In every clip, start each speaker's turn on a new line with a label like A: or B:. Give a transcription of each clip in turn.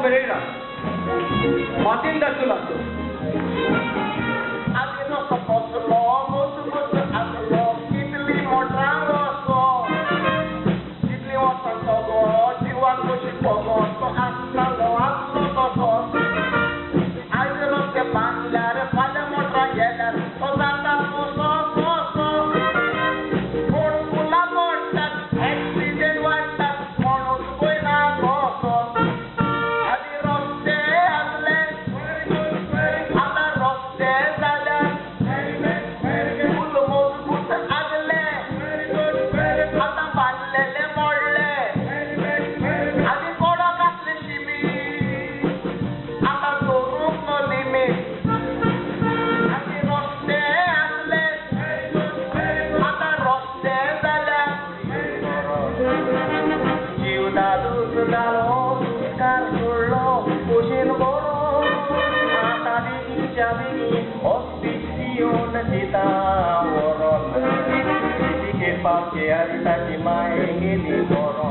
A: Pereira, Matilda Sulato.
B: Alguien nos soporta Kitli Modrago, Kitli Wasantogo, Tiwago Chipogo, Aslo, I love the Banglar, Father Motra Yeller, Osata, Porque a vida de mãe ele morou.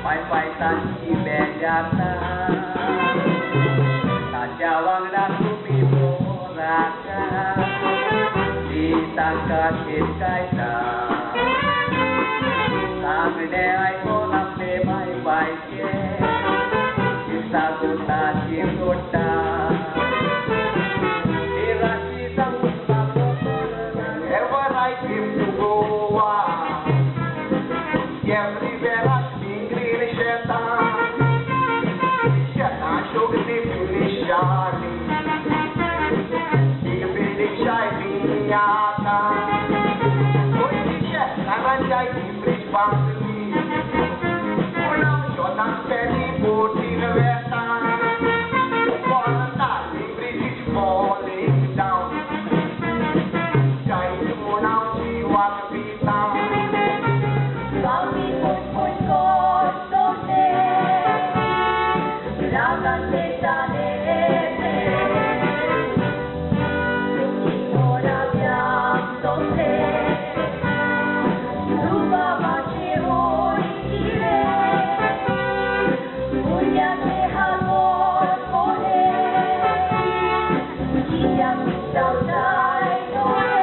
B: Pai pai tadi bejata. Tasyawang na sumiborakan Ditangkasin kaita Kami ay ko na may-may-ke Isagot na sinuta Irasitang Whenever I came to Goa Everywhere I see green shetan Shetan shogni punishani Big building shining yata Oi shetan anjay bridge bangli Ulam shotan steady boat in vetan One bridge is falling down Jai munam jiwat bitam
C: Kami pun kosone, lagan betane me. Ora biam tose, lupa bache hoire. Punya te halor kone, kia kita dai kone.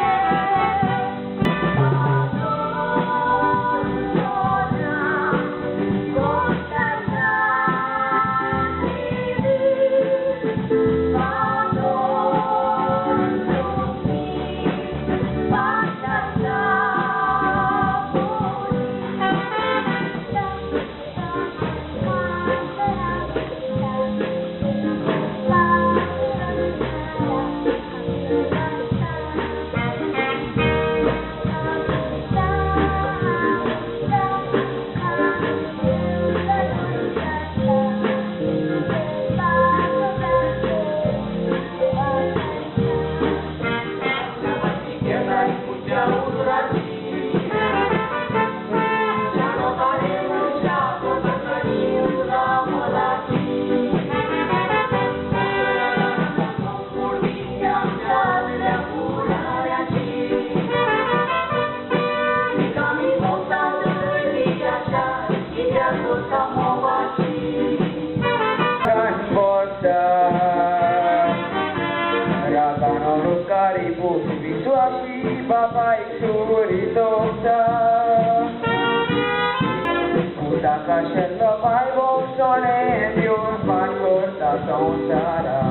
B: Babai suritosa Kutaka shenla bai bo sone Dios man korta sansara